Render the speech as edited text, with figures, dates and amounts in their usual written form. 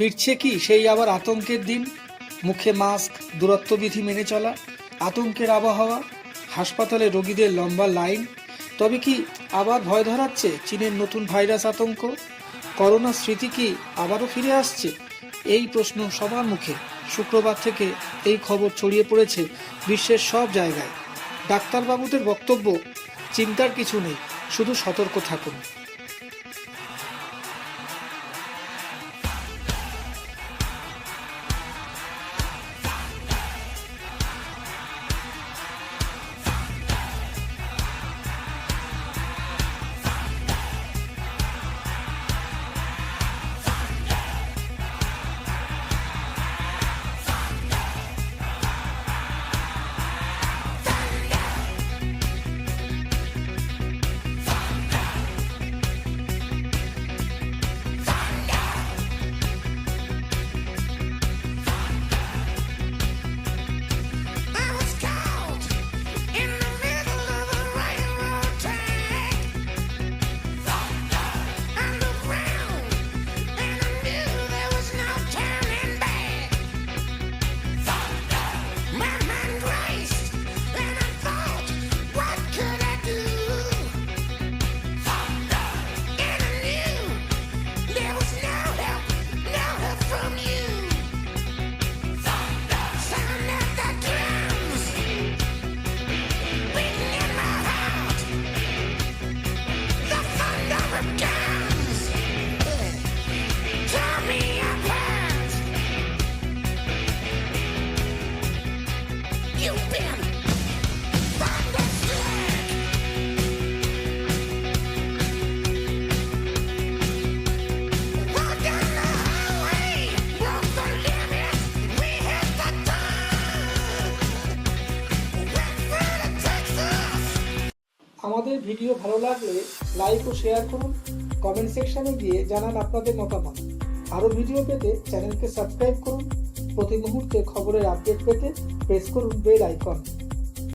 ফিরছে কি সেই আবার আতঙ্কের দিন? মুখে মাস্ক, দূরত্ববিধি মেনে চলা, আতঙ্কের আবহাওয়া, হাসপাতালে রোগীদের লম্বা লাইন। তবে কি আবার ভয় ধরাচ্ছে চীনের নতুন ভাইরাস আতঙ্ক? করোনার স্মৃতি কি আবারও ফিরে আসছে? এই প্রশ্ন সবার মুখে। শুক্রবার থেকে এই খবর ছড়িয়ে পড়েছে বিশ্বের সব জায়গায়। ডাক্তারবাবুদের বক্তব্য, চিন্তার কিছু নেই, শুধু সতর্ক থাকুন। আমাদের ভিডিও ভালো লাগলে লাইক ও শেয়ার করুন, কমেন্ট সেকশনে গিয়ে জানান আপনাদের মতামত। আরও ভিডিও পেতে চ্যানেলকে সাবস্ক্রাইব করুন। প্রতি মুহূর্তে খবরের আপডেট পেতে প্রেস করুন বেল আইকন।